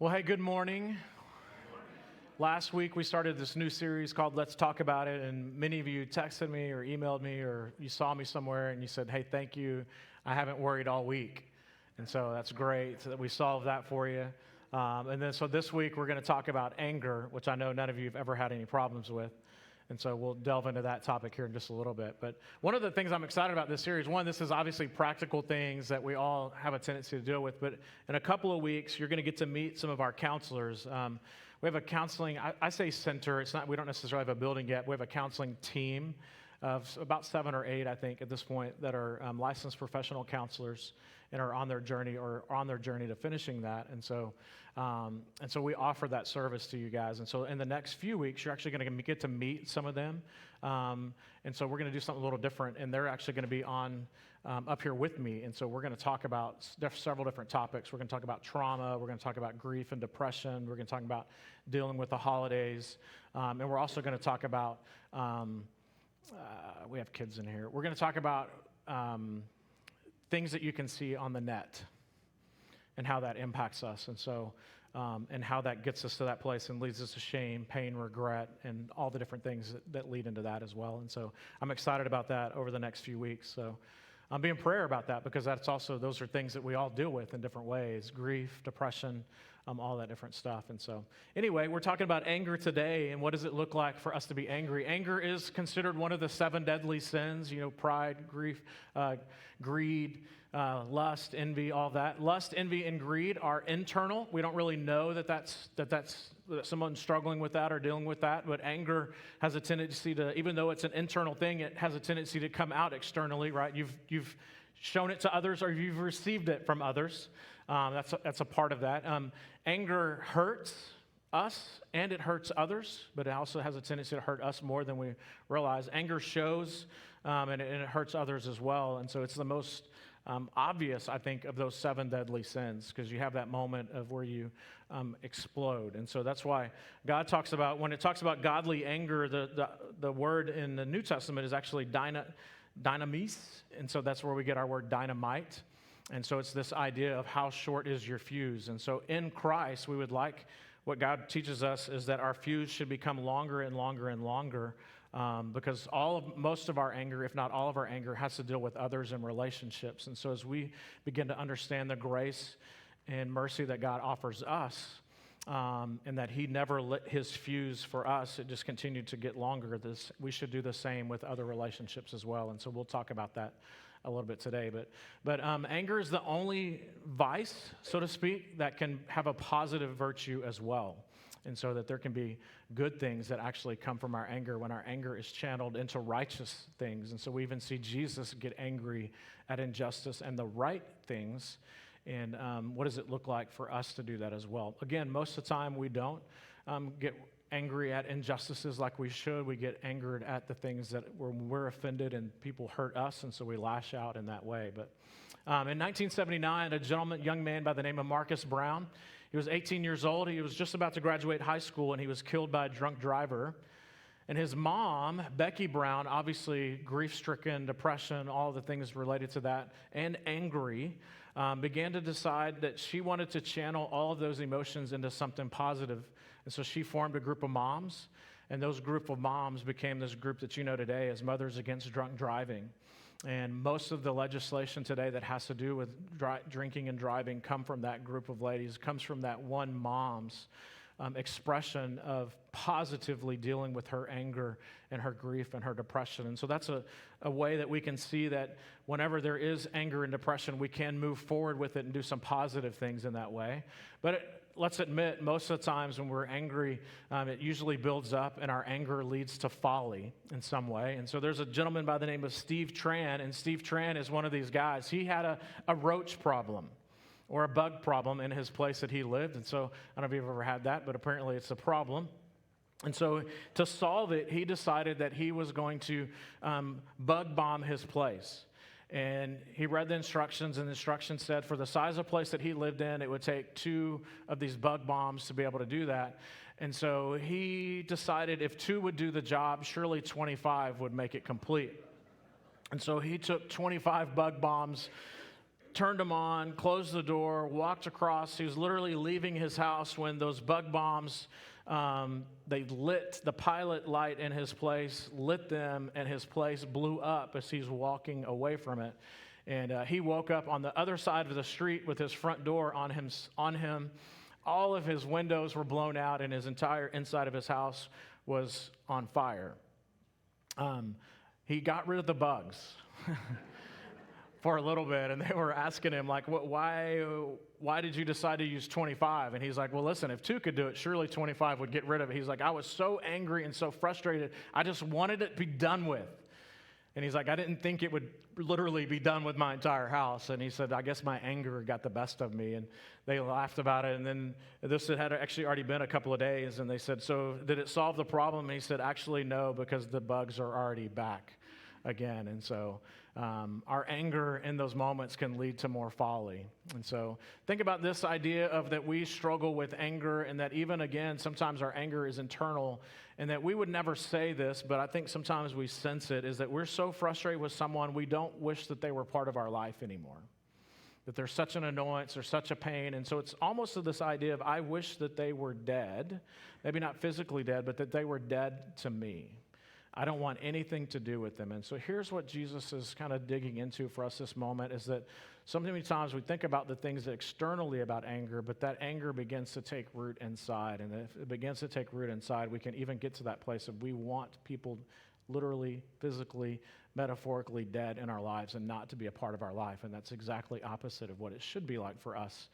Well, hey, good morning. Last week we started this new series called Let's Talk About It, and many of you texted me or emailed me or you saw me somewhere and you said, hey, thank you. I haven't worried all week. And so that's great that we solved that for you. So this week we're going to talk about anger, which I know none of you have ever had any problems with. And so we'll delve into that topic here in just a little bit. But one of the things I'm excited about this series, one, this is obviously practical things that we all have a tendency to deal with. But in a couple of weeks, you're going to get to meet some of our counselors. We have a counseling, I say center. It's not, we don't necessarily have a building yet. We have a counseling team of about 7 or 8, I think, at this point, that are licensed professional counselors and are on their journey to finishing that. And so we offer that service to you guys. And so in the next few weeks, you're actually going to get to meet some of them. And so we're going to do something a little different. And they're actually going to be on up here with me. And so we're going to talk about several different topics. We're going to talk about trauma. We're going to talk about grief and depression. We're going to talk about dealing with the holidays. And we're also going to talk about, we have kids in here. We're going to talk about things that you can see on the net and how that impacts us. And so, and how that gets us to that place and leads us to shame, pain, regret, and all the different things that lead into that as well. And so I'm excited about that over the next few weeks. So I'm being prayer about that because those are things that we all deal with in different ways: grief, depression, all that different stuff. And so anyway, we're talking about anger today, and what does it look like for us to be angry? Anger is considered one of the 7 deadly sins, pride, grief, greed, lust, envy, all that. Lust, envy, and greed are internal. We don't really know that someone's struggling with that or dealing with that, but anger has a tendency to, even though it's an internal thing, it has a tendency to come out externally, right? You've shown it to others or you've received it from others. That's a part of that. Anger hurts us and it hurts others, but it also has a tendency to hurt us more than we realize. Anger shows and it hurts others as well. And so it's the most obvious, I think, of those 7 deadly sins, because you have that moment of where you explode. And so that's why God talks about, when it talks about godly anger, the word in the New Testament is actually dynamis. And so that's where we get our word dynamite. And so it's this idea of how short is your fuse. And so in Christ, we would like, what God teaches us is that our fuse should become longer and longer and longer, because most of our anger, if not all of our anger, has to deal with others and relationships. And so as we begin to understand the grace and mercy that God offers us, and that He never lit His fuse for us, it just continued to get longer. We should do the same with other relationships as well. And so we'll talk about that a little bit today. But anger is the only vice, so to speak, that can have a positive virtue as well. And so that there can be good things that actually come from our anger when our anger is channeled into righteous things. And so we even see Jesus get angry at injustice and the right things. And what does it look like for us to do that as well? Again, most of the time we don't get angry at injustices like we should. We get angered at the things that we're offended and people hurt us, and so we lash out in that way. But in 1979, a young man by the name of Marcus Brown, he was 18 years old. He was just about to graduate high school, and he was killed by a drunk driver. And his mom, Becky Brown, obviously grief-stricken, depression, all the things related to that, and angry, began to decide that she wanted to channel all of those emotions into something positive. And so she formed a group of moms, and those group of moms became this group that you know today as Mothers Against Drunk Driving. And most of the legislation today that has to do with drinking and driving come from that group of ladies, comes from that one mom's expression of positively dealing with her anger and her grief and her depression. And so that's a way that we can see that whenever there is anger and depression, we can move forward with it and do some positive things in that way. But let's admit, most of the times when we're angry, it usually builds up and our anger leads to folly in some way. And so there's a gentleman by the name of Steve Tran, and Steve Tran is one of these guys. He had a roach problem or a bug problem in his place that he lived. And so I don't know if you've ever had that, but apparently it's a problem. And so to solve it, he decided that he was going to bug bomb his place. And he read the instructions, and the instructions said for the size of place that he lived in, it would take 2 of these bug bombs to be able to do that. And so he decided if 2 would do the job, surely 25 would make it complete. And so he took 25 bug bombs turned them on, closed the door, walked across. He was literally leaving his house when those bug bombs, they lit the pilot light in his place, lit them, and his place blew up as he's walking away from it. And he woke up on the other side of the street with his front door on him. All of his windows were blown out, and his entire inside of his house was on fire. He got rid of the bugs for a little bit, and they were asking him, like, why did you decide to use 25? And he's like, well, listen, if 2 could do it, surely 25 would get rid of it. He's like, I was so angry and so frustrated, I just wanted it to be done with. And he's like, I didn't think it would literally be done with my entire house. And he said, I guess my anger got the best of me. And they laughed about it. And then this had actually already been a couple of days. And they said, so did it solve the problem? And he said, actually, no, because the bugs are already back again. And so our anger in those moments can lead to more folly. And so think about this idea of that we struggle with anger, and that even again, sometimes our anger is internal, and that we would never say this, but I think sometimes we sense it, is that we're so frustrated with someone, we don't wish that they were part of our life anymore. That they're such an annoyance or such a pain. And so it's almost this idea of, I wish that they were dead, maybe not physically dead, but that they were dead to me. I don't want anything to do with them. And so here's what Jesus is kind of digging into for us this moment, is that so many times we think about the things externally about anger, but that anger begins to take root inside. And if it begins to take root inside, we can even get to that place of we want people literally, physically, metaphorically dead in our lives and not to be a part of our life. And that's exactly opposite of what it should be like for us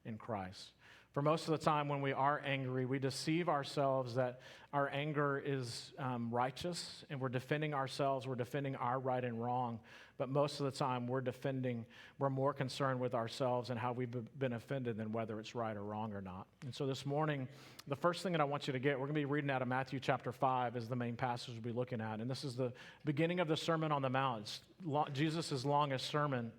in Christ. For most of the time when we are angry, we deceive ourselves that our anger is righteous and we're defending ourselves, we're defending our right and wrong. But most of the time we're more concerned with ourselves and how we've been offended than whether it's right or wrong or not. And so this morning, the first thing that I want you to get, we're going to be reading out of Matthew chapter 5 is the main passage we'll be looking at. And this is the beginning of the Sermon on the Mount. It's Jesus' longest sermon.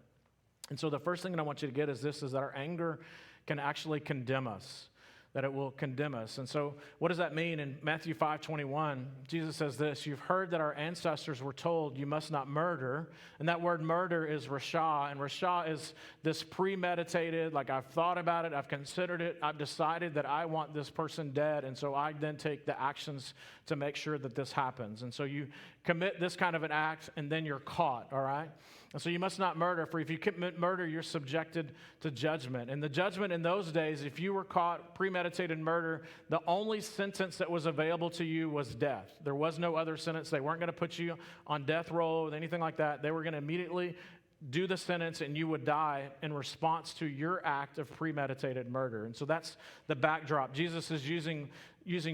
And so the first thing that I want you to get is this, is that our anger can actually condemn us, that it will condemn us. And so what does that mean? In Matthew 5:21, Jesus says this, you've heard that our ancestors were told you must not murder. And that word murder is rashah. And rashah is this premeditated, like I've thought about it, I've considered it, I've decided that I want this person dead. And so I then take the actions to make sure that this happens. And so you commit this kind of an act and then you're caught, all right? And so you must not murder, for if you commit murder, you're subjected to judgment. And the judgment in those days, if you were caught premeditated murder, the only sentence that was available to you was death. There was no other sentence. They weren't going to put you on death row or anything like that. They were going to immediately do the sentence and you would die in response to your act of premeditated murder. And so that's the backdrop. Jesus is using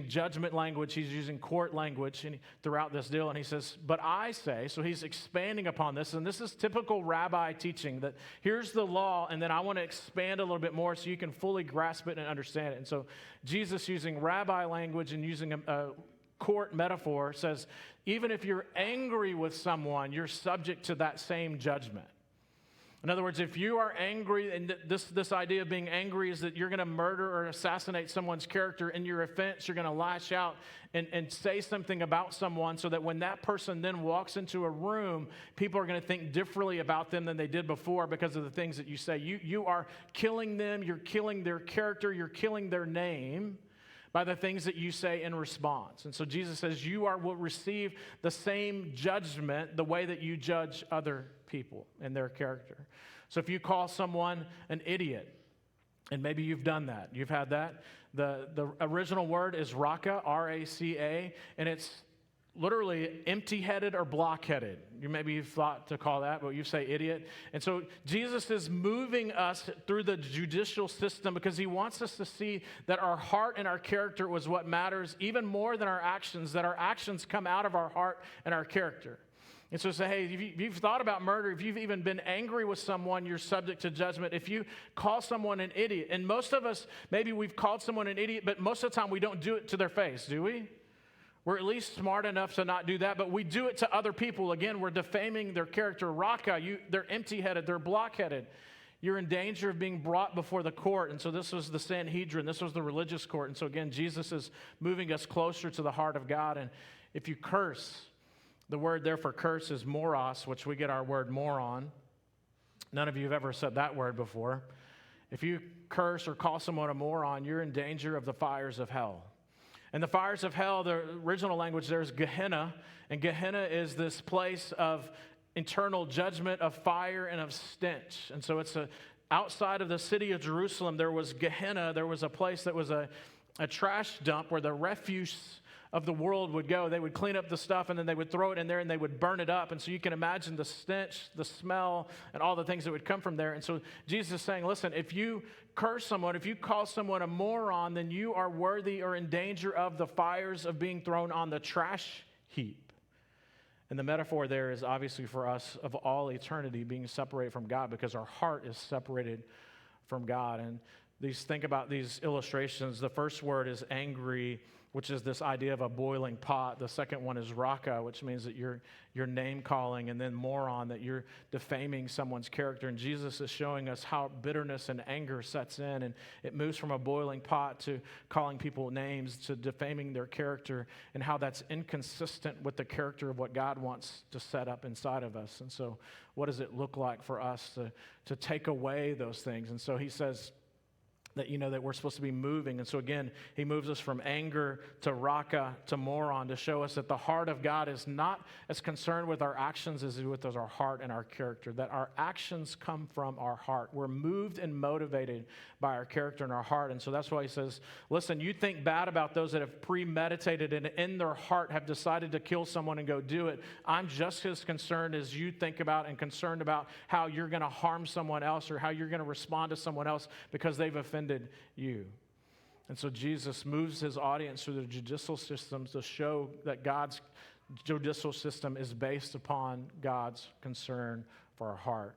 judgment language, he's using court language throughout this deal, and he says, but I say, so he's expanding upon this, and this is typical rabbi teaching, that here's the law, and then I want to expand a little bit more so you can fully grasp it and understand it. And so Jesus, using rabbi language and using a court metaphor, says, even if you're angry with someone, you're subject to that same judgment. In other words, if you are angry, and this idea of being angry is that you're going to murder or assassinate someone's character in your offense, you're going to lash out and say something about someone so that when that person then walks into a room, people are going to think differently about them than they did before because of the things that you say. You are killing them, you're killing their character, you're killing their name by the things that you say in response. And so Jesus says you will receive the same judgment the way that you judge other people and their character. So if you call someone an idiot, and maybe you've done that, you've had that, the original word is raka, R-A-C-A, and it's literally empty-headed or block-headed. You've thought to call that, but you say idiot. And so Jesus is moving us through the judicial system because he wants us to see that our heart and our character was what matters even more than our actions, that our actions come out of our heart and our character. And so say, hey, if you've thought about murder, if you've even been angry with someone, you're subject to judgment. If you call someone an idiot, and most of us, maybe we've called someone an idiot, but most of the time we don't do it to their face, do we? We're at least smart enough to not do that, but we do it to other people. Again, we're defaming their character. Raka, they're empty-headed, they're block-headed. You're in danger of being brought before the court. And so this was the Sanhedrin, this was the religious court. And so again, Jesus is moving us closer to the heart of God. And if you curse, the word there for curse is moros, which we get our word moron. None of you have ever said that word before. If you curse or call someone a moron, you're in danger of the fires of hell. And the fires of hell, the original language there is Gehenna. And Gehenna is this place of internal judgment, of fire, and of stench. And so it's outside of the city of Jerusalem, there was Gehenna. There was a place that was a trash dump where the refuse of the world would go. They would clean up the stuff and then they would throw it in there and they would burn it up. And so you can imagine the stench, the smell, and all the things that would come from there. And so Jesus is saying, listen, if you curse someone, if you call someone a moron, then you are worthy or in danger of the fires of being thrown on the trash heap. And the metaphor there is obviously for us of all eternity being separated from God, because our heart is separated from God. And think about these illustrations. The first word is angry, which is this idea of a boiling pot. The second one is raka, which means that you're name calling, and then moron, that you're defaming someone's character. And Jesus is showing us how bitterness and anger sets in, and it moves from a boiling pot to calling people names, to defaming their character, and how that's inconsistent with the character of what God wants to set up inside of us. And so what does it look like for us to take away those things? And so he says that, that we're supposed to be moving. And so again, he moves us from anger to raka to moron, to show us that the heart of God is not as concerned with our actions as with our heart and our character, that our actions come from our heart. We're moved and motivated by our character and our heart. And so that's why he says, listen, you think bad about those that have premeditated and in their heart have decided to kill someone and go do it. I'm just as concerned as you think about and concerned about how you're going to harm someone else or how you're going to respond to someone else because they've offended you. And so Jesus moves his audience through the judicial systems to show that God's judicial system is based upon God's concern for our heart.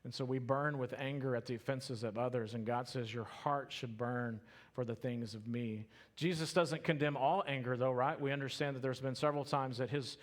And so we burn with anger at the offenses of others, and God says your heart should burn for the things of me. Jesus doesn't condemn all anger, though, right? We understand that there's been several times that his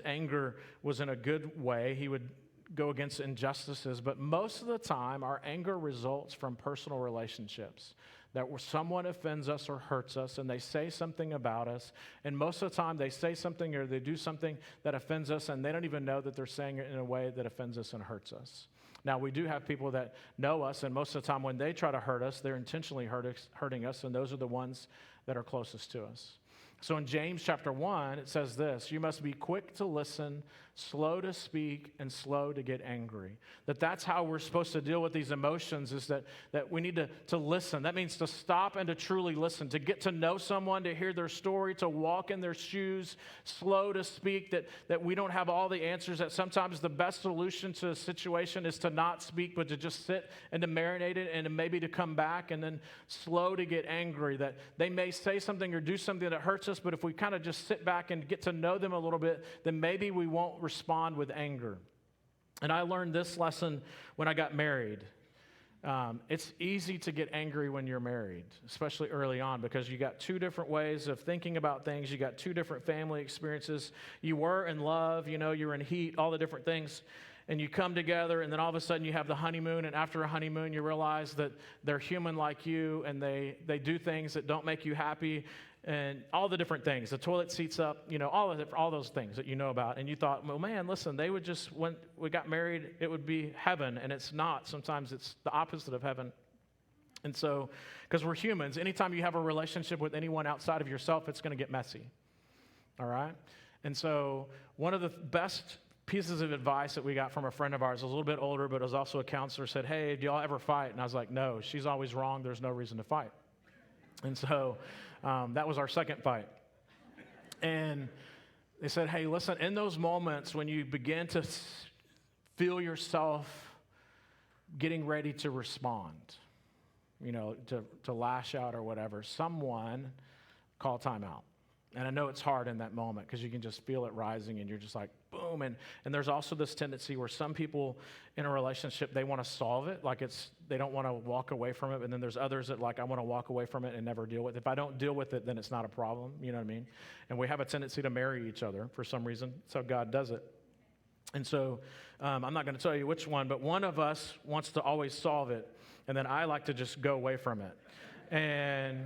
anger was in a good way. He would go against injustices, but most of the time our anger results from personal relationships, that where someone offends us or hurts us and they say something about us, and most of the time they say something or they do something that offends us and they don't even know that they're saying it in a way that offends us and hurts us. Now, we do have people that know us, and most of the time when they try to hurt us, they're intentionally hurting us, and those are the ones that are closest to us. So in James chapter 1, it says this: you must be quick to listen, slow to speak, and slow to get angry. That's how we're supposed to deal with these emotions, is that we need to listen. That means to stop and to truly listen, to get to know someone, to hear their story, to walk in their shoes, slow to speak, that we don't have all the answers, that sometimes the best solution to a situation is to not speak, but to just sit and to marinate it and maybe to come back, and then slow to get angry, that they may say something or do something that hurts us, but if we kind of just sit back and get to know them a little bit, then maybe we won't respond with anger. And I learned this lesson when I got married. It's easy to get angry when you're married, especially early on, because you got two different ways of thinking about things. You got two different family experiences. You were in love, you're in heat, all the different things. And you come together, and then all of a sudden you have the honeymoon, and after a honeymoon you realize that they're human like you, and they do things that don't make you happy, and all the different things. The toilet seats up, all those things that you know about. And you thought, well, man, listen, they would just, when we got married, it would be heaven, and it's not. Sometimes it's the opposite of heaven. And so, because we're humans, anytime you have a relationship with anyone outside of yourself, it's going to get messy, all right? And so one of the best pieces of advice that we got from a friend of ours, a little bit older, but was also a counselor, said, hey, do y'all ever fight? And I was like, no, she's always wrong. There's no reason to fight. And so that was our second fight. And they said, hey, listen, in those moments when you begin to feel yourself getting ready to respond, to lash out or whatever, someone call timeout. And I know it's hard in that moment because you can just feel it rising and you're just like, boom. And there's also this tendency where some people in a relationship, they want to solve it. Like they don't want to walk away from it. And then there's others that I want to walk away from it and never deal with it. If I don't deal with it, then it's not a problem. You know what I mean? And we have a tendency to marry each other for some reason. So God does it. And so I'm not going to tell you which one, but one of us wants to always solve it. And then I like to just go away from it. And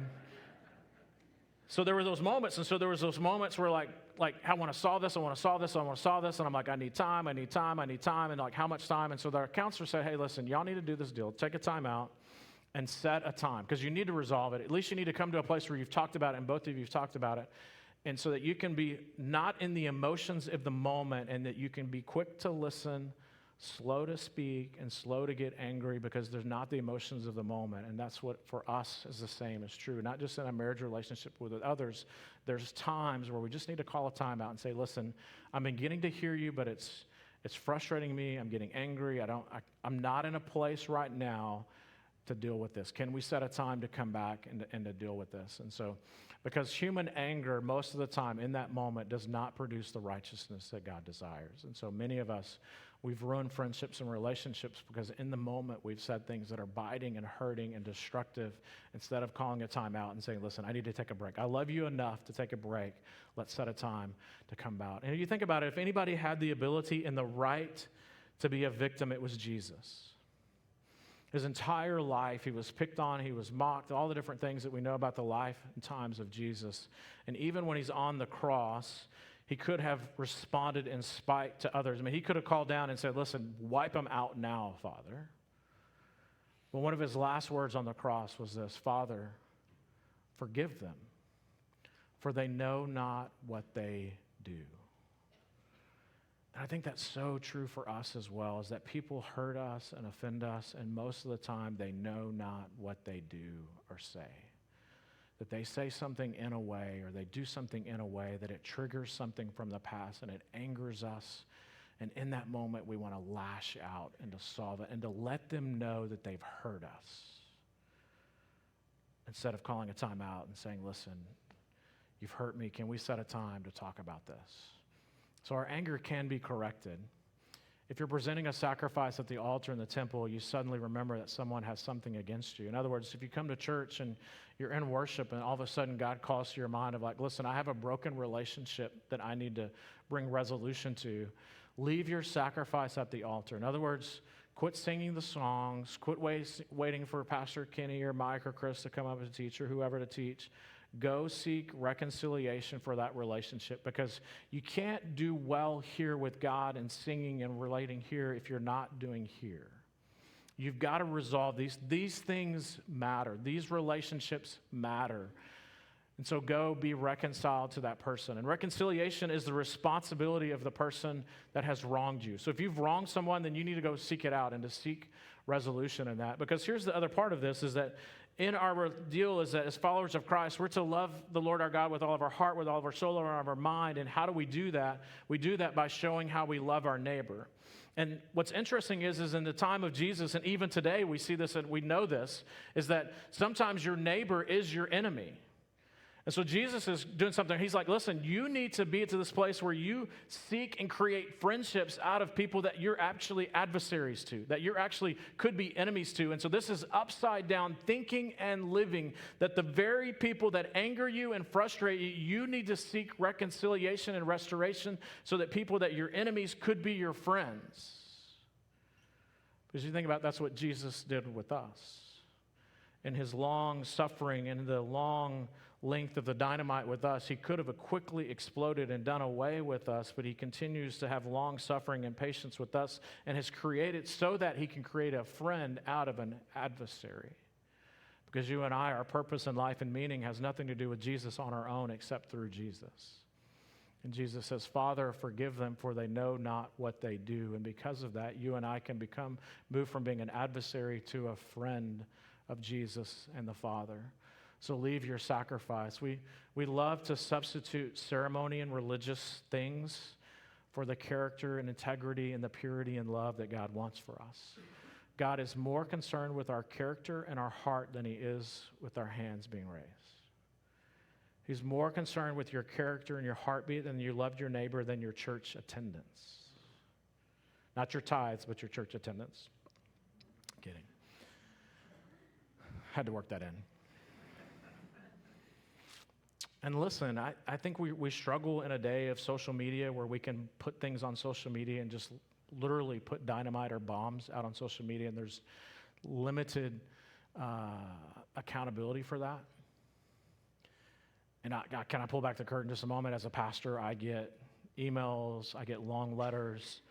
So there were those moments, and so there was those moments where like I want to solve this, I want to solve this, I want to solve this, and I'm like, I need time, and like how much time? And so our counselor said, hey, listen, y'all need to do this deal. Take a time out and set a time because you need to resolve it. At least you need to come to a place where you've talked about it, and both of you have talked about it, and so that you can be not in the emotions of the moment, and that you can be quick to listen, slow to speak, and slow to get angry because there's not the emotions of the moment. And that's what for us is the same is true, not just in a marriage relationship with others. There's times where we just need to call a time out and say, listen, I'm beginning to hear you, but it's frustrating me. I'm getting angry. I'm not in a place right now to deal with this. Can we set a time to come back and to deal with this? And so, because human anger most of the time in that moment does not produce the righteousness that God desires. And so many of us, we've ruined friendships and relationships because in the moment we've said things that are biting and hurting and destructive instead of calling a time out and saying, listen, I need to take a break. I love you enough to take a break. Let's set a time to come out. And if you think about it, if anybody had the ability and the right to be a victim, it was Jesus. His entire life, he was picked on, he was mocked, all the different things that we know about the life and times of Jesus. And even when he's on the cross, he could have responded in spite to others. I mean, he could have called down and said, listen, wipe them out now, Father. But one of his last words on the cross was this, Father, forgive them, for they know not what they do. And I think that's so true for us as well, is that people hurt us and offend us, and most of the time they know not what they do or say. That they say something in a way, or they do something in a way that it triggers something from the past and it angers us. And in that moment, we want to lash out and to solve it and to let them know that they've hurt us. Instead of calling a time out and saying, listen, you've hurt me. Can we set a time to talk about this? So our anger can be corrected. If you're presenting a sacrifice at the altar in the temple, you suddenly remember that someone has something against you. In other words, if you come to church and you're in worship and all of a sudden God calls to your mind of like, listen, I have a broken relationship that I need to bring resolution to, leave your sacrifice at the altar. In other words, quit singing the songs, quit waiting for Pastor Kenny or Mike or Chris to come up and teach or whoever to teach. Go seek reconciliation for that relationship, because you can't do well here with God and singing and relating here if you're not doing here. You've got to resolve these. These things matter. These relationships matter. And so go be reconciled to that person. And reconciliation is the responsibility of the person that has wronged you. So if you've wronged someone, then you need to go seek it out and to seek resolution in that. Because here's the other part of this is that in our deal is that as followers of Christ, we're to love the Lord our God with all of our heart, with all of our soul, and all of our mind. And how do we do that? We do that by showing how we love our neighbor. And what's interesting is in the time of Jesus, and even today we see this and we know this, is that sometimes your neighbor is your enemy. And so Jesus is doing something. He's like, listen, you need to be to this place where you seek and create friendships out of people that you're actually adversaries to, that you're actually could be enemies to. And so this is upside down thinking and living, that the very people that anger you and frustrate you, you need to seek reconciliation and restoration so that people that your enemies could be your friends. Because you think about that's what Jesus did with us. In his long suffering and the long length of the dynamite with us, he could have quickly exploded and done away with us, but he continues to have long suffering and patience with us and has created so that he can create a friend out of an adversary. Because you and I, our purpose in life and meaning has nothing to do with Jesus on our own except through Jesus. And Jesus says, Father, forgive them, for they know not what they do. And because of that, you and I can move from being an adversary to a friend of Jesus and the Father. So leave your sacrifice. We love to substitute ceremony and religious things for the character and integrity and the purity and love that God wants for us. God is more concerned with our character and our heart than he is with our hands being raised. He's more concerned with your character and your heartbeat than you loved your neighbor than your church attendance. Not your tithes, but your church attendance. Kidding. Had to work that in. And listen, I think we struggle in a day of social media where we can put things on social media and just literally put dynamite or bombs out on social media, and there's limited accountability for that. And can I pull back the curtain just a moment? As a pastor, I get emails, I get long letters,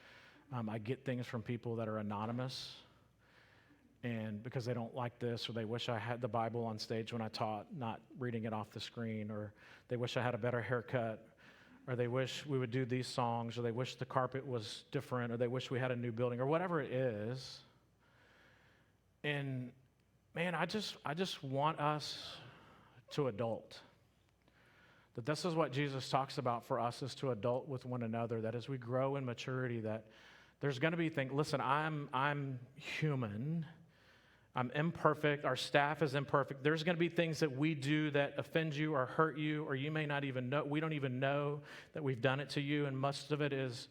I get things from people that are anonymous, and because they don't like this, or they wish I had the Bible on stage when I taught, not reading it off the screen, or they wish I had a better haircut, or they wish we would do these songs, or they wish the carpet was different, or they wish we had a new building, or whatever it is. And man, I just want us to adult. That this is what Jesus talks about for us, is to adult with one another, that as we grow in maturity, that there's going to be things. Listen, I'm human. I'm imperfect. Our staff is imperfect. There's going to be things that we do that offend you or hurt you, or you may not even know. We don't even know that we've done it to you, and most of it is,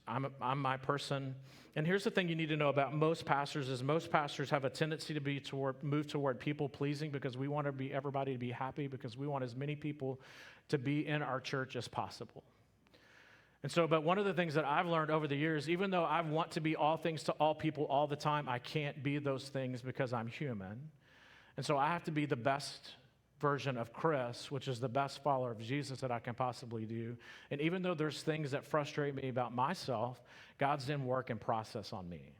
I'm my person. And here's the thing you need to know about most pastors is most pastors have a tendency to move toward people pleasing, because we want everybody to be happy, because we want as many people to be in our church as possible. And so, but one of the things that I've learned over the years, even though I want to be all things to all people all the time, I can't be those things because I'm human. And so I have to be the best version of Chris, which is the best follower of Jesus that I can possibly do. And even though there's things that frustrate me about myself, God's in work and process on me.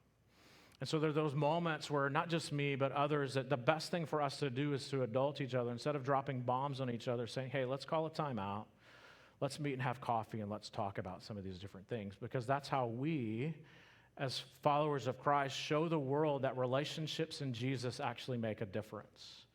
And so there are those moments where not just me, but others, that the best thing for us to do is to adult each other instead of dropping bombs on each other, saying, hey, let's call a timeout. Let's meet and have coffee and let's talk about some of these different things, because that's how we, as followers of Christ, show the world that relationships in Jesus actually make a difference.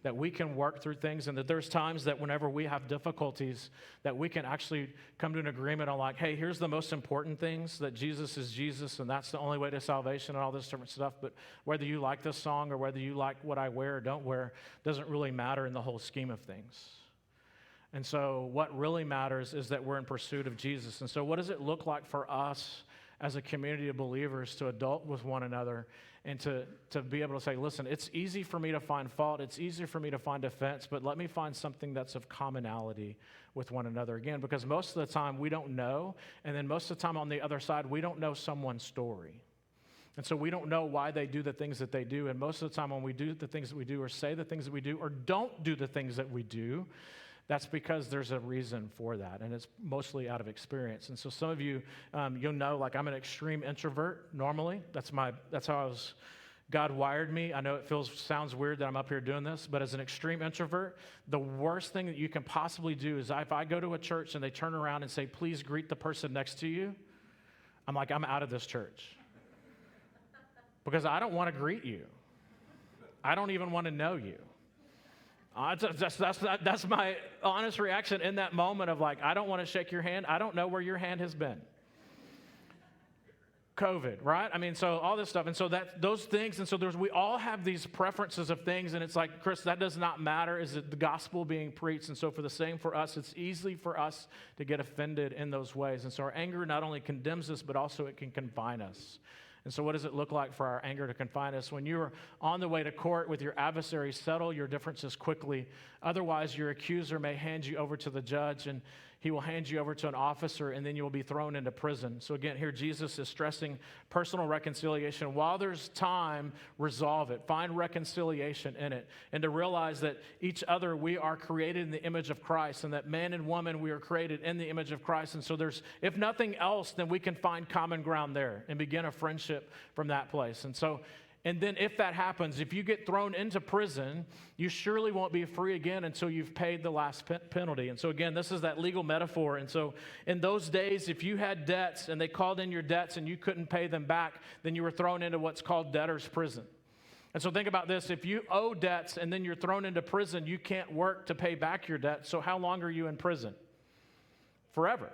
That we can work through things, and that there's times that whenever we have difficulties, that we can actually come to an agreement on, like, hey, here's the most important things, that Jesus is Jesus, and that's the only way to salvation and all this different stuff. But whether you like this song or whether you like what I wear or don't wear doesn't really matter in the whole scheme of things. And so what really matters is that we're in pursuit of Jesus. And so what does it look like for us as a community of believers to adult with one another and to be able to say, listen, it's easy for me to find fault, it's easy for me to find offense, but let me find something that's of commonality with one another. Again, because most of the time we don't know, and then most of the time on the other side, we don't know someone's story. And so we don't know why they do the things that they do, and most of the time when we do the things that we do, or say the things that we do, or don't do the things that we do, that's because there's a reason for that, and it's mostly out of experience. And so some of you, you'll know, like, I'm an extreme introvert normally. That's how God wired me. I know it sounds weird that I'm up here doing this, but as an extreme introvert, the worst thing that you can possibly do is if I go to a church and they turn around and say, please greet the person next to you, I'm like, I'm out of this church. Because I don't want to greet you. I don't even want to know you. That's my honest reaction in that moment of, like, I don't want to shake your hand. I don't know where your hand has been. COVID, right? I mean, so all this stuff. And so those things, and so we all have these preferences of things, and it's like, Chris, that does not matter. Is it the gospel being preached? And so for the same for us, it's easy for us to get offended in those ways. And so our anger not only condemns us, but also it can confine us. And so what does it look like for our anger to confine us? When you're on the way to court with your adversary, settle your differences quickly. Otherwise, your accuser may hand you over to the judge, and he will hand you over to an officer, and then you will be thrown into prison. So again, here Jesus is stressing personal reconciliation. While there's time, resolve it. Find reconciliation in it. And to realize that each other, we are created in the image of Christ, and that man and woman, we are created in the image of Christ. And so if nothing else, then we can find common ground there and begin a friendship from that place. And then if that happens, if you get thrown into prison, you surely won't be free again until you've paid the last penalty. And so again, this is that legal metaphor. And so in those days, if you had debts and they called in your debts and you couldn't pay them back, then you were thrown into what's called debtor's prison. And so think about this. If you owe debts and then you're thrown into prison, you can't work to pay back your debt. So how long are you in prison? Forever.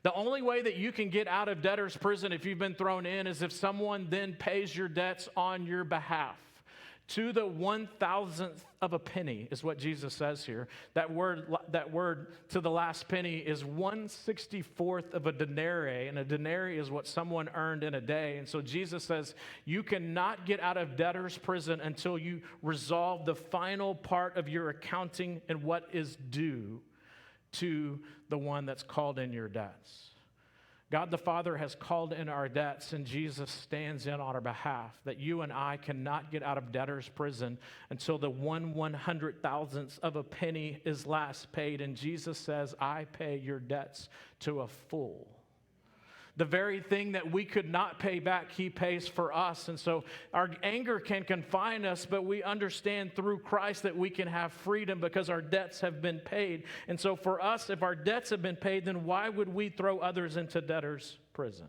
The only way that you can get out of debtor's prison if you've been thrown in is if someone then pays your debts on your behalf. To the 1,000th of a penny is what Jesus says here. That word to the last penny is 1/64th of a denarii, and a denarii is what someone earned in a day. And so Jesus says you cannot get out of debtor's prison until you resolve the final part of your accounting and what is due to the one that's called in your debts. God the Father has called in our debts, and Jesus stands in on our behalf, that you and I cannot get out of debtor's prison until the 1/100,000th of a penny is last paid. And Jesus says, I pay your debts to a full. The very thing that we could not pay back, he pays for us. And so our anger can confine us, but we understand through Christ that we can have freedom because our debts have been paid. And so for us, if our debts have been paid, then why would we throw others into debtor's prison?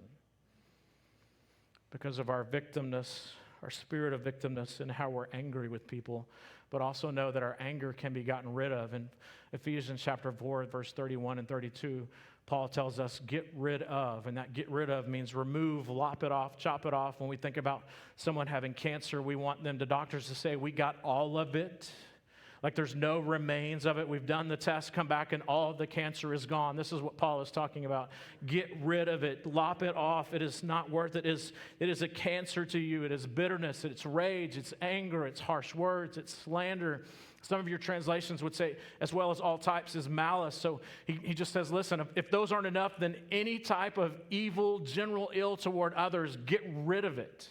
Because of our victimness, our spirit of victimness, and how we're angry with people. But also know that our anger can be gotten rid of. In Ephesians chapter 4, verse 31 and 32, Paul tells us, get rid of, and that get rid of means remove, lop it off, chop it off. When we think about someone having cancer, we want the doctors to say, we got all of it. Like there's no remains of it. We've done the test, come back, and all of the cancer is gone. This is what Paul is talking about. Get rid of it, lop it off. It is not worth it. It is a cancer to you. It is bitterness, it's rage, it's anger, it's harsh words, it's slander. Some of your translations would say, as well as all types, is malice. So he just says, listen, if those aren't enough, then any type of evil, general ill toward others, get rid of it.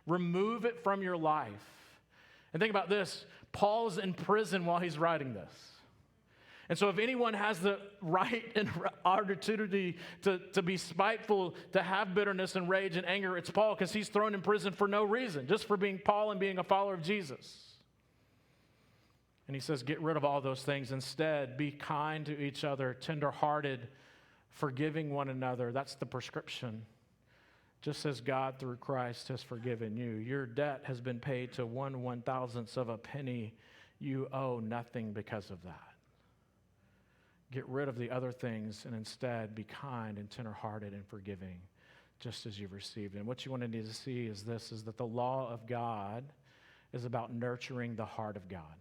Remove it from your life. And think about this. Paul's in prison while he's writing this. And so if anyone has the right and opportunity to be spiteful, to have bitterness and rage and anger, it's Paul, because he's thrown in prison for no reason, just for being Paul and being a follower of Jesus. And he says, get rid of all those things. Instead, be kind to each other, tenderhearted, forgiving one another. That's the prescription. Just as God through Christ has forgiven you. Your debt has been paid to 1/1000th of a penny. You owe nothing because of that. Get rid of the other things and instead be kind and tenderhearted and forgiving, just as you've received. And what you want to need to see is this, is that the law of God is about nurturing the heart of God.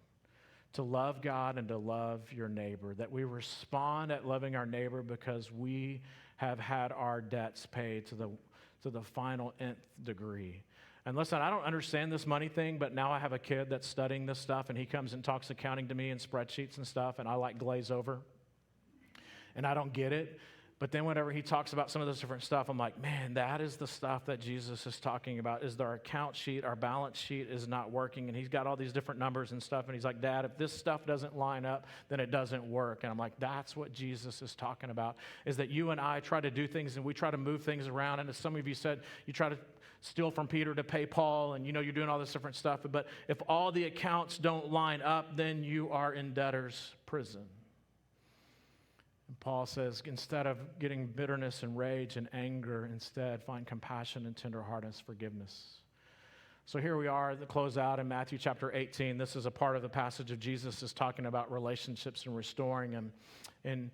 To love God and to love your neighbor, that we respond at loving our neighbor because we have had our debts paid to the final nth degree. And listen, I don't understand this money thing, but now I have a kid that's studying this stuff, and he comes and talks accounting to me and spreadsheets and stuff, and I like glaze over, and I don't get it. But then whenever he talks about some of this different stuff, I'm like, man, that is the stuff that Jesus is talking about, is our account sheet, our balance sheet is not working. And he's got all these different numbers and stuff. And he's like, Dad, if this stuff doesn't line up, then it doesn't work. And I'm like, that's what Jesus is talking about, is that you and I try to do things and we try to move things around. And as some of you said, you try to steal from Peter to pay Paul, and you're doing all this different stuff. But if all the accounts don't line up, then you are in debtor's prison. Paul says, instead of getting bitterness and rage and anger, instead find compassion and tenderheartedness, forgiveness. So here we are at the closeout in Matthew chapter 18. This is a part of the passage of Jesus is talking about relationships and restoring them. And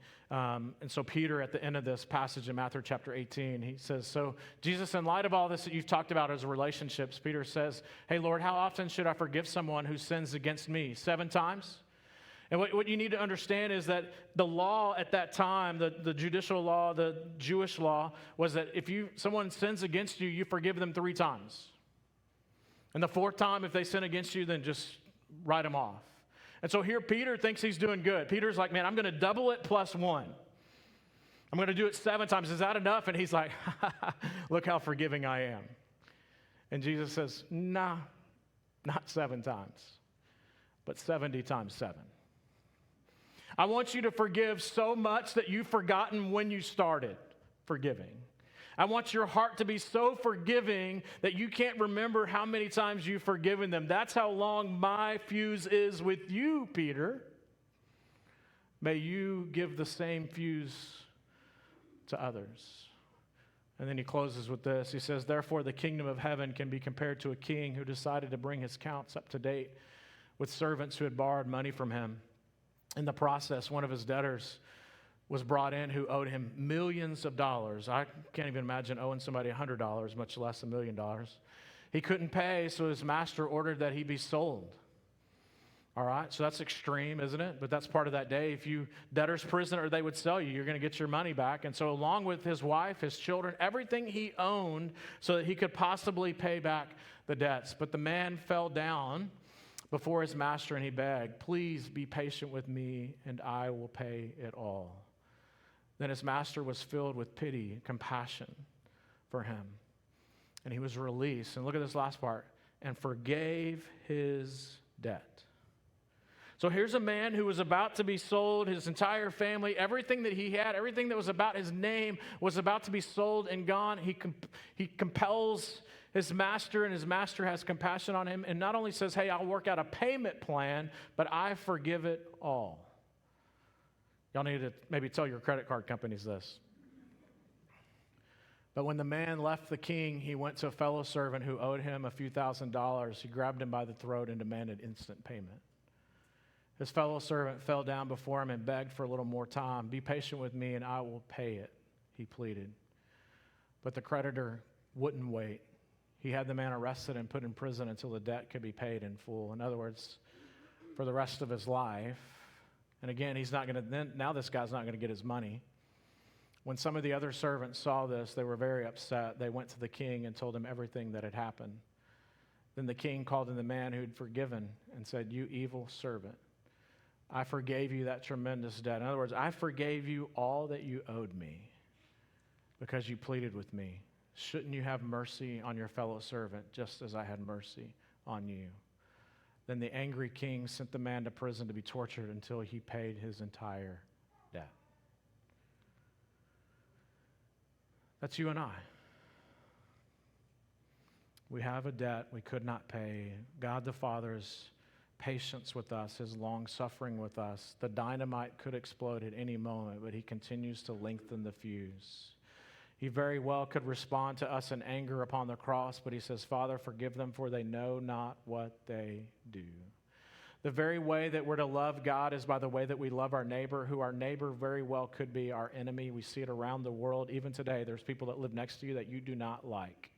so Peter, at the end of this passage in Matthew chapter 18, he says, so Jesus, in light of all this that you've talked about as relationships, Peter says, hey, Lord, how often should I forgive someone who sins against me? 7 times? And what you need to understand is that the law at that time, the judicial law, the Jewish law, was that if someone sins against you, you forgive them 3 times. And the 4th time, if they sin against you, then just write them off. And so here Peter thinks he's doing good. Peter's like, man, I'm going to double it plus 1. I'm going to do it 7 times. Is that enough? And he's like, look how forgiving I am. And Jesus says, nah, not 7 times, but 70 times 7. I want you to forgive so much that you've forgotten when you started forgiving. I want your heart to be so forgiving that you can't remember how many times you've forgiven them. That's how long my fuse is with you, Peter. May you give the same fuse to others. And then he closes with this. He says, therefore, the kingdom of heaven can be compared to a king who decided to bring his accounts up to date with servants who had borrowed money from him. In the process, one of his debtors was brought in who owed him millions of dollars. I can't even imagine owing somebody $100, much less $1 million. He couldn't pay, so his master ordered that he be sold. All right, so that's extreme, isn't it? But that's part of that day. If you debtor's prisoner, they would sell you. You're going to get your money back. And so along with his wife, his children, everything he owned so that he could possibly pay back the debts. But the man fell down before his master and he begged, please be patient with me and I will pay it all. Then his master was filled with pity and compassion for him. And he was released. And look at this last part. And forgave his debt. So here's a man who was about to be sold, his entire family, everything that he had, everything that was about his name was about to be sold and gone. He compels his master, and his master has compassion on him, and not only says, hey, I'll work out a payment plan, but I forgive it all. Y'all need to maybe tell your credit card companies this. But when the man left the king, he went to a fellow servant who owed him a few $1,000s. He grabbed him by the throat and demanded instant payment. His fellow servant fell down before him and begged for a little more time. Be patient with me and I will pay it, he pleaded. But the creditor wouldn't wait. He had the man arrested and put in prison until the debt could be paid in full. In other words, for the rest of his life. And again, now this guy's not going to get his money. When some of the other servants saw this, they were very upset. They went to the king and told him everything that had happened. Then the king called in the man who had forgiven and said, you evil servant, I forgave you that tremendous debt. In other words, I forgave you all that you owed me because you pleaded with me. Shouldn't you have mercy on your fellow servant just as I had mercy on you? Then the angry king sent the man to prison to be tortured until he paid his entire debt. That's you and I. We have a debt we could not pay. God the Father's patience with us, his long suffering with us. The dynamite could explode at any moment, but he continues to lengthen the fuse. He very well could respond to us in anger upon the cross, but he says, Father, forgive them, for they know not what they do. The very way that we're to love God is by the way that we love our neighbor, who our neighbor very well could be our enemy. We see it around the world. Even today, there's people that live next to you that you do not like.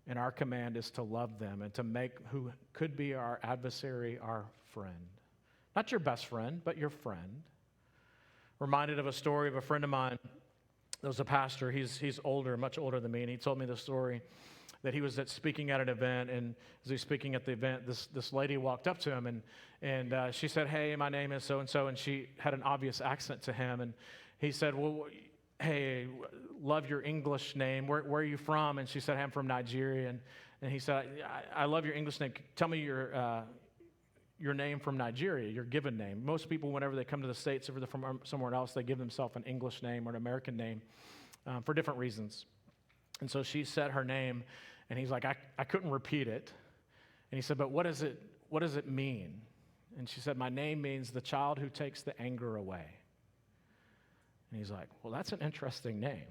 And our command is to love them and to make who could be our adversary our friend. Not your best friend, but your friend. Reminded of a story of a friend of mine. There was a pastor. He's older, much older than me, and he told me the story that he was speaking at an event, and as he was speaking at the event, this lady walked up to him, and she said, hey, my name is so-and-so, and she had an obvious accent to him, and he said, well, hey, love your English name. Where are you from? And she said, I'm from Nigeria, and he said, I love your English name. Tell me your name from Nigeria, your given name. Most people, whenever they come to the States, if they're from somewhere else, they give themselves an English name or an American name for different reasons. And so she said her name, and he's like, I couldn't repeat it. And he said, but what does it mean? And she said, my name means the child who takes the anger away. And he's like, well, that's an interesting name.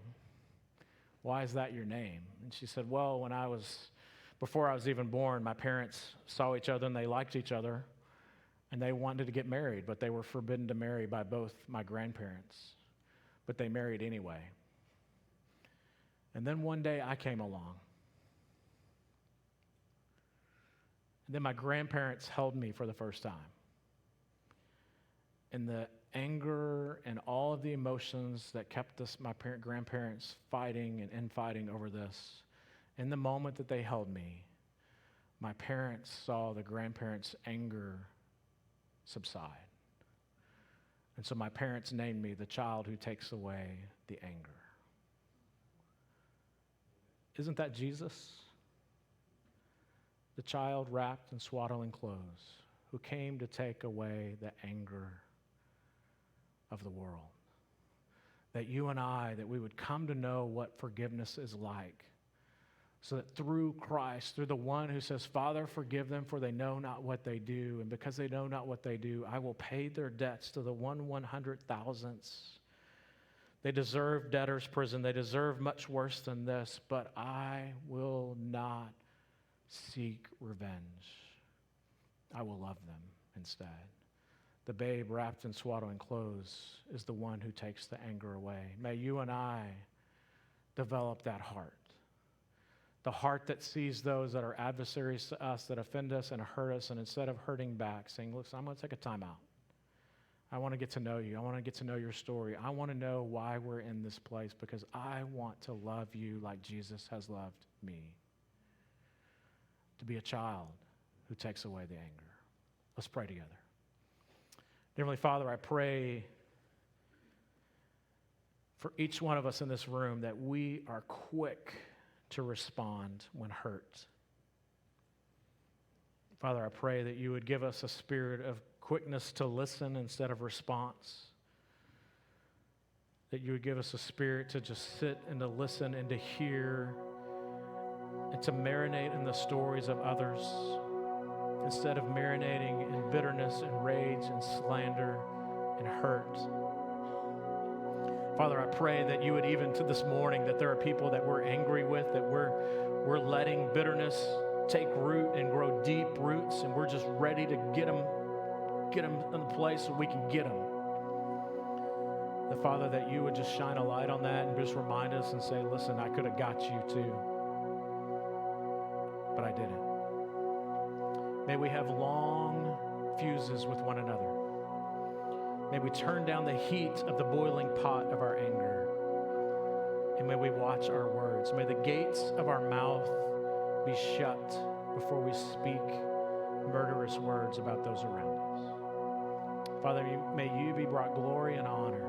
Why is that your name? And she said, well, before I was even born, my parents saw each other and they liked each other. And they wanted to get married, but they were forbidden to marry by both my grandparents. But they married anyway. And then one day I came along. And then my grandparents held me for the first time. And the anger and all of the emotions that kept my grandparents fighting and infighting over this, in the moment that they held me, my parents saw the grandparents' anger subside. And so my parents named me the child who takes away the anger. Isn't that Jesus? The child wrapped in swaddling clothes who came to take away the anger of the world. That you and I, that we would come to know what forgiveness is like. So that through Christ, through the one who says, Father, forgive them, for they know not what they do. And because they know not what they do, I will pay their debts to the 1/100,000th. They deserve debtor's prison. They deserve much worse than this, but I will not seek revenge. I will love them instead. The babe wrapped in swaddling clothes is the one who takes the anger away. May you and I develop that heart. The heart that sees those that are adversaries to us, that offend us and hurt us, and instead of hurting back, saying, look, I'm going to take a time out. I want to get to know you. I want to get to know your story. I want to know why we're in this place, because I want to love you like Jesus has loved me. To be a child who takes away the anger. Let's pray together. Dear Heavenly Father, I pray for each one of us in this room that we are quick to respond when hurt. Father, I pray that you would give us a spirit of quickness to listen instead of response. That you would give us a spirit to just sit and to listen and to hear and to marinate in the stories of others instead of marinating in bitterness and rage and slander and hurt. Father, I pray that you would, even to this morning, that there are people that we're angry with, that we're letting bitterness take root and grow deep roots, and we're just ready to get them in a place so we can get them. That, Father, that you would just shine a light on that and just remind us and say, listen, I could have got you too, but I didn't. May we have long fuses with one another. May we turn down the heat of the boiling pot of our anger. And may we watch our words. May the gates of our mouth be shut before we speak murderous words about those around us. Father, may you be brought glory and honor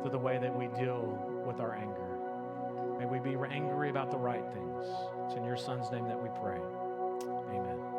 through the way that we deal with our anger. May we be angry about the right things. It's in your Son's name that we pray. Amen.